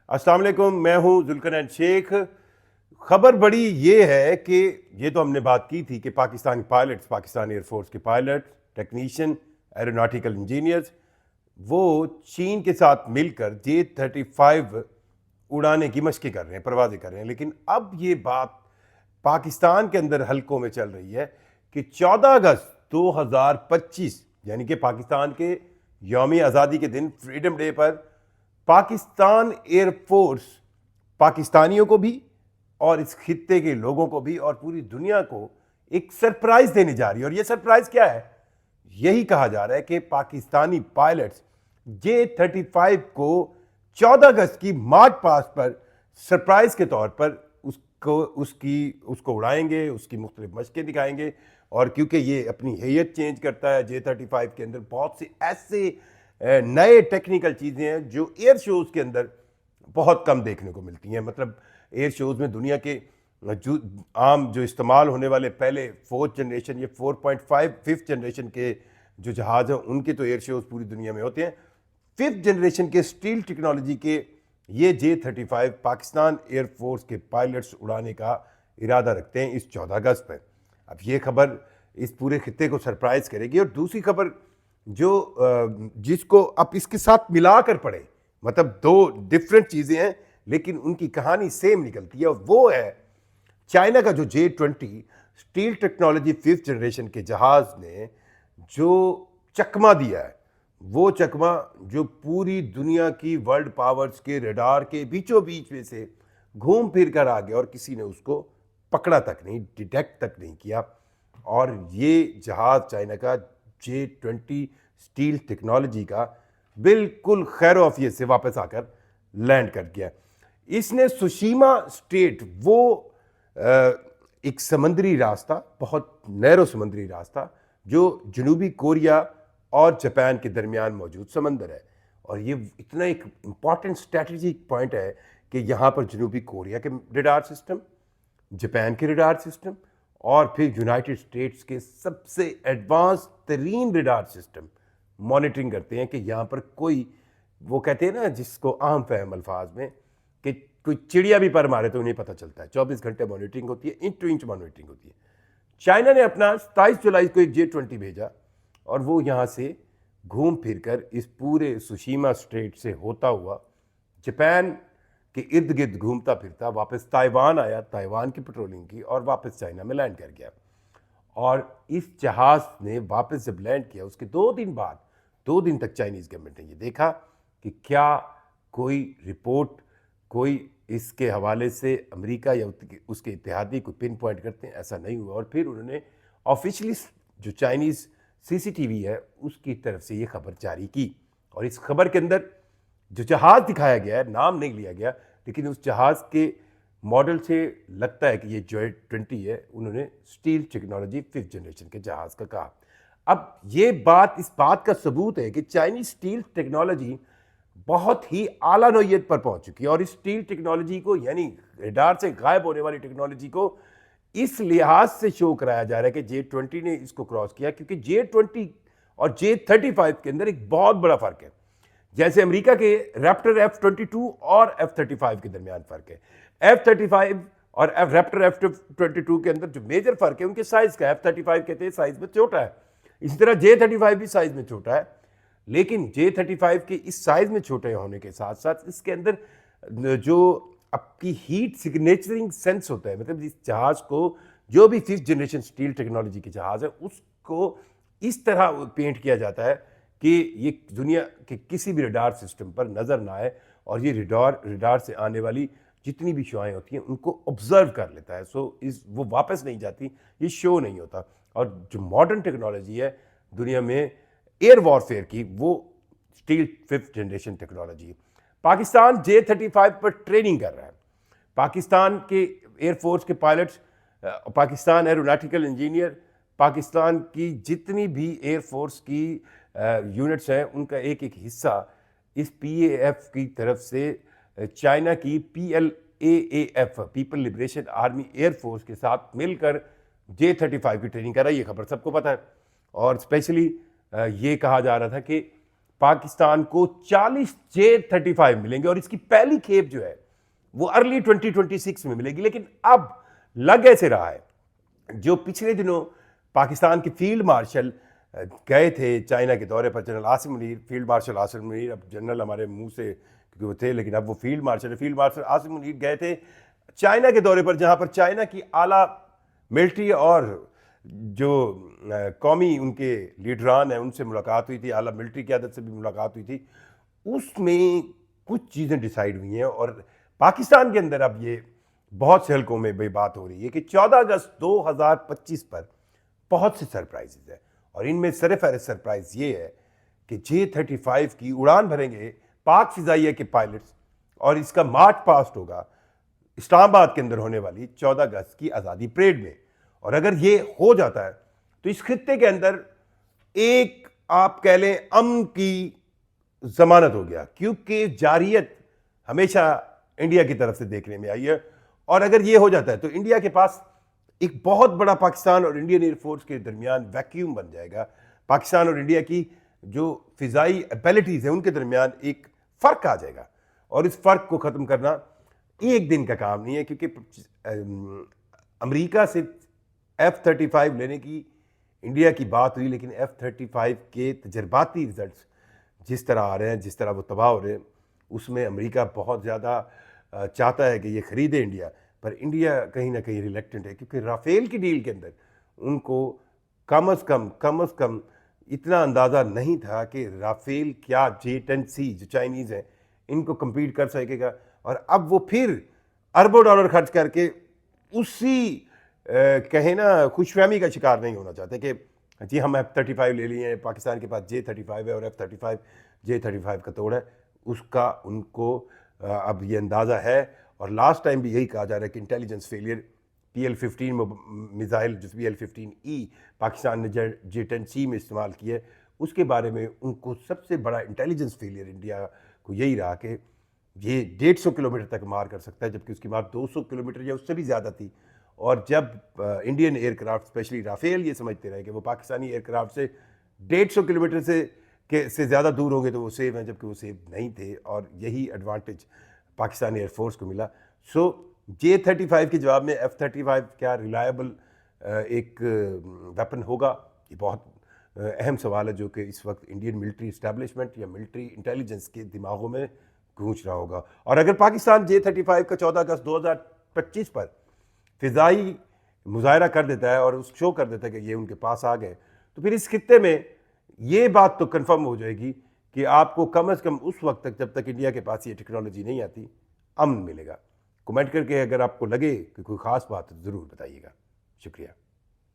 अस्सलाम वालेकुम, मैं हूं जुल्करनैन शेख। खबर बड़ी ये है कि ये तो हमने बात की थी कि पाकिस्तानी पायलट्स, पाकिस्तान एयरफोर्स के पायलट, टेक्नीशियन, एरोनॉटिकल इंजीनियर्स, वो चीन के साथ मिलकर J-35 उड़ाने की मशक़ें कर रहे हैं, परवाज़ें कर रहे हैं। लेकिन अब ये बात पाकिस्तान के अंदर हलकों में चल रही है कि 14 अगस्त 2025 यानी कि पाकिस्तान के यौम आज़ादी के दिन, फ्रीडम डे पर, पाकिस्तान एयरफोर्स पाकिस्तानियों को भी और इस खित्ते के लोगों को भी और पूरी दुनिया को एक सरप्राइज देने जा रही है। और यह सरप्राइज क्या है? यही कहा जा रहा है कि पाकिस्तानी पायलट्स J-35 को 14 अगस्त की मार्च पास्ट पर सरप्राइज के तौर पर उसको उड़ाएंगे, उसकी मुख्तलिफ मशकें दिखाएंगे। और क्योंकि ये अपनी हैयत चेंज करता है, J-35 के अंदर बहुत से ऐसे नए टेक्निकल चीज़ें हैं जो एयर शोज़ के अंदर बहुत कम देखने को मिलती हैं। मतलब एयर शोज़ में दुनिया के जो इस्तेमाल होने वाले पहले 4th जनरेशन, ये 4.5 5th जनरेशन के जो जहाज़ हैं उनके तो एयर शोज़ पूरी दुनिया में होते हैं। 5th जनरेशन के स्टील टेक्नोलॉजी के ये J-35 पाकिस्तान एयरफोर्स के पायलट्स उड़ाने का इरादा रखते हैं इस 14 अगस्त पर। अब ये खबर इस पूरे खित्ते को सरप्राइज़ करेगी। और दूसरी खबर जो जिसको आप इसके साथ मिलाकर पढ़े, मतलब दो डिफरेंट चीज़ें हैं लेकिन उनकी कहानी सेम निकलती है, और वो है चाइना का जो J-20 steel technology 5th generation के जहाज़ ने जो चकमा दिया है, वो चकमा जो पूरी दुनिया की वर्ल्ड पावर्स के रडार के बीचों बीच में से घूम फिर कर आ गया और किसी ने उसको पकड़ा तक नहीं, डिटेक्ट तक नहीं किया। और ये जहाज़ चाइना का J-20 स्टील टेक्नोलॉजी का बिल्कुल खैर आफियत से वापस आकर लैंड कर गया। इसने सुशीमा स्ट्रेट, वो एक समुद्री रास्ता, बहुत नैरो समुद्री रास्ता जो जनूबी कोरिया और जापान के दरमियान मौजूद समंदर है, और ये इतना एक इम्पॉर्टेंट स्ट्रैटेजिक पॉइंट है कि यहाँ पर जनूबी कोरिया के रडार सिस्टम, जापान के रडार सिस्टम और फिर यूनाइटेड स्टेट्स के सबसे एडवांस तरीन रडार सिस्टम मॉनिटरिंग करते हैं कि यहाँ पर कोई, वो कहते हैं ना जिसको आम फहम अल्फाज में, कि कोई चिड़िया भी पर मारे तो उन्हें पता चलता है। 24 घंटे मॉनिटरिंग होती है, इंच टू इंच मॉनिटरिंग होती है। चाइना ने अपना 27 जुलाई को एक J-20 भेजा और वो यहाँ से घूम फिर कर इस पूरे सुशीमा स्ट्रेट से होता हुआ जापान के इर्द गिर्द घूमता फिरता वापस ताइवान आया, ताइवान की पेट्रोलिंग की और वापस चाइना में लैंड कर गया। और इस जहाज़ ने वापस जब लैंड किया उसके 2 दिन बाद, 2 दिन तक चाइनीज़ गवर्नमेंट ने ये देखा कि क्या कोई रिपोर्ट, कोई इसके हवाले से अमेरिका या उसके इत्तेहादी को पिन पॉइंट करते हैं, ऐसा नहीं हुआ। और फिर उन्होंने ऑफिशियली जो चाइनीज़ CCTV है उसकी तरफ से ये खबर जारी की। और इस खबर के अंदर जो जहाज़ दिखाया गया है, नाम नहीं लिया गया, लेकिन उस जहाज़ के मॉडल से लगता है कि ये J-20 है। उन्होंने स्टील टेक्नोलॉजी 5th जनरेशन के जहाज़ का कहा। अब ये बात इस बात का सबूत है कि चाइनीज स्टील टेक्नोलॉजी बहुत ही आला नौइयत पर पहुंच चुकी है। और इस स्टील टेक्नोलॉजी को, यानी रडार से गायब होने वाली टेक्नोलॉजी को, इस लिहाज से शो कराया जा रहा है कि J-20 ने इसको क्रॉस किया, क्योंकि J-20 और J-35 के अंदर एक बहुत बड़ा फर्क है। जैसे अमेरिका के रैप्टर F-22 और F-35 के दरमियान फर्क है। F-35 और रैप्टर F-22 के अंदर जो मेजर फर्क है उनके साइज का। F-35 कहते हैं साइज में छोटा है, इसी तरह J-35 भी साइज में छोटा है। लेकिन J-35 के इस साइज में छोटे होने के साथ साथ इसके अंदर जो आपकी हीट सिग्नेचरिंग सेंस होता है, मतलब इस जहाज को, जो भी 5th जनरेशन स्टील टेक्नोलॉजी के जहाज है, उसको इस तरह पेंट किया जाता है कि ये दुनिया के किसी भी रडार सिस्टम पर नजर ना आए और ये रडार से आने वाली जितनी भी शुआएं होती हैं उनको ऑब्जर्व कर लेता है। सो वो वापस नहीं जाती, ये शो नहीं होता। और जो मॉडर्न टेक्नोलॉजी है दुनिया में एयर वॉरफेयर की, वो steel 5th generation technology. Pakistan J-35 पर ट्रेनिंग कर रहा है। पाकिस्तान के एयरफोर्स के pilots, Pakistan aeronautical engineer, Pakistan की जितनी भी एयरफोर्स की यूनिट्स हैं, उनका एक एक हिस्सा इस PAF की तरफ से चाइना की PLAAF, people liberation army air force के साथ मिलकर J-35 की ट्रेनिंग कर रहा है। ये खबर सबको पता है। और स्पेशली ये कहा जा रहा था कि पाकिस्तान को 40 J-35 मिलेंगे और इसकी पहली खेप जो है वो अर्ली 2026 में मिलेगी। लेकिन अब लग ऐसे रहा है, जो पिछले दिनों पाकिस्तान के फील्ड मार्शल गए थे चाइना के दौरे पर, general Asim Munir, field marshal Asim Munir, अब जनरल हमारे मुंह से क्योंकि वो थे लेकिन अब वो फील्ड मार्शल है, फील्ड मार्शल आसिम मुनीर गए थे चाइना के दौरे पर, जहां पर चाइना की आला मिलिट्री और जो कौमी उनके लीडरान हैं उनसे मुलाकात हुई थी, आला मिलिट्री क़यादत से भी मुलाकात हुई थी। उसमें कुछ चीज़ें डिसाइड हुई हैं और पाकिस्तान के अंदर अब ये बहुत से हल्कों में भी बात हो रही है कि 14 अगस्त 2025 पर बहुत से सरप्राइजेज हैं और इनमें सरफहरिस्त सरप्राइज ये है कि J-35 की उड़ान भरेंगे पाक फिजाइया के पायलट्स और इसका मार्च पास्ट होगा इस्लामाबाद के अंदर होने वाली 14 अगस्त की आज़ादी परेड में। और अगर ये हो जाता है तो इस खित्ते के अंदर एक आप कह लें अमन की जमानत हो गया, क्योंकि जारियत हमेशा इंडिया की तरफ से देखने में आई है। और अगर ये हो जाता है तो इंडिया के पास एक बहुत बड़ा पाकिस्तान और इंडियन एयरफोर्स के दरमियान वैक्यूम बन जाएगा। पाकिस्तान और इंडिया की जो फिजाई एबिलिटीज़ हैं उनके दरमियान एक फ़र्क आ जाएगा और इस फ़र्क को ख़त्म करना एक दिन का काम नहीं है, क्योंकि अमेरिका से F-35 लेने की इंडिया की बात हुई, लेकिन F-35 के तजर्बाती रिजल्ट्स जिस तरह आ रहे हैं, जिस तरह वो तबाह हो रहे हैं, उसमें अमेरिका बहुत ज़्यादा चाहता है कि ये ख़रीदे इंडिया, पर इंडिया कहीं ना कहीं रिलेक्टेंट है, क्योंकि राफेल की डील के अंदर उनको कम अज़ कम इतना अंदाज़ा नहीं था कि राफेल क्या J-10C जो चाइनीज़ हैं इनको कम्पीट कर सकेगा। और अब वो फिर अरबों डॉलर खर्च करके उसी कहें ना खुशफहमी का शिकार नहीं होना चाहते कि जी हम F-35 ले लिए हैं, पाकिस्तान के पास J-35 है और F-35 J-35 का तोड़ है, उसका उनको अब ये अंदाज़ा है। और लास्ट टाइम भी यही कहा जा रहा है कि इंटेलिजेंस फेलियर PL-15 मिज़ाइल जो PL-15E पाकिस्तान ने J-10C में इस्तेमाल किया है, उसके बारे में उनको सबसे बड़ा इंटेलिजेंस फेलियर इंडिया को यही रहा कि ये 150 किलोमीटर तक मार कर सकता है, जबकि उसकी मार 200 किलोमीटर या उससे भी ज़्यादा थी। और जब इंडियन एयरक्राफ्ट स्पेशली राफेल ये समझते रहे कि वो पाकिस्तानी एयरक्राफ्ट से 150 किलोमीटर से ज़्यादा दूर होंगे तो वो सेफ हैं, जबकि वो सेफ नहीं थे, और यही एडवांटेज पाकिस्तानी एयरफोर्स को मिला। सो J-35 के जवाब में F-35 क्या रिलायबल एक वेपन होगा, ये बहुत अहम सवाल है जो कि इस वक्त इंडियन मिलिट्री इस्टेब्लिशमेंट या मिलिट्री इंटेलिजेंस के दिमागों में गूंज रहा होगा। और अगर पाकिस्तान J-35 का 14 अगस्त 2025 पर फ़िज़ाई मुज़ाहरा कर देता है और उस शो कर देता है कि ये उनके पास आ गए, तो फिर इस खित्ते में ये बात तो कन्फर्म हो जाएगी कि आपको कम अज़ कम उस वक्त तक, जब तक इंडिया के पास ये टेक्नोलॉजी नहीं आती, अमन मिलेगा। कमेंट करके अगर आपको लगे कि कोई ख़ास बात है ज़रूर बताइएगा। शुक्रिया।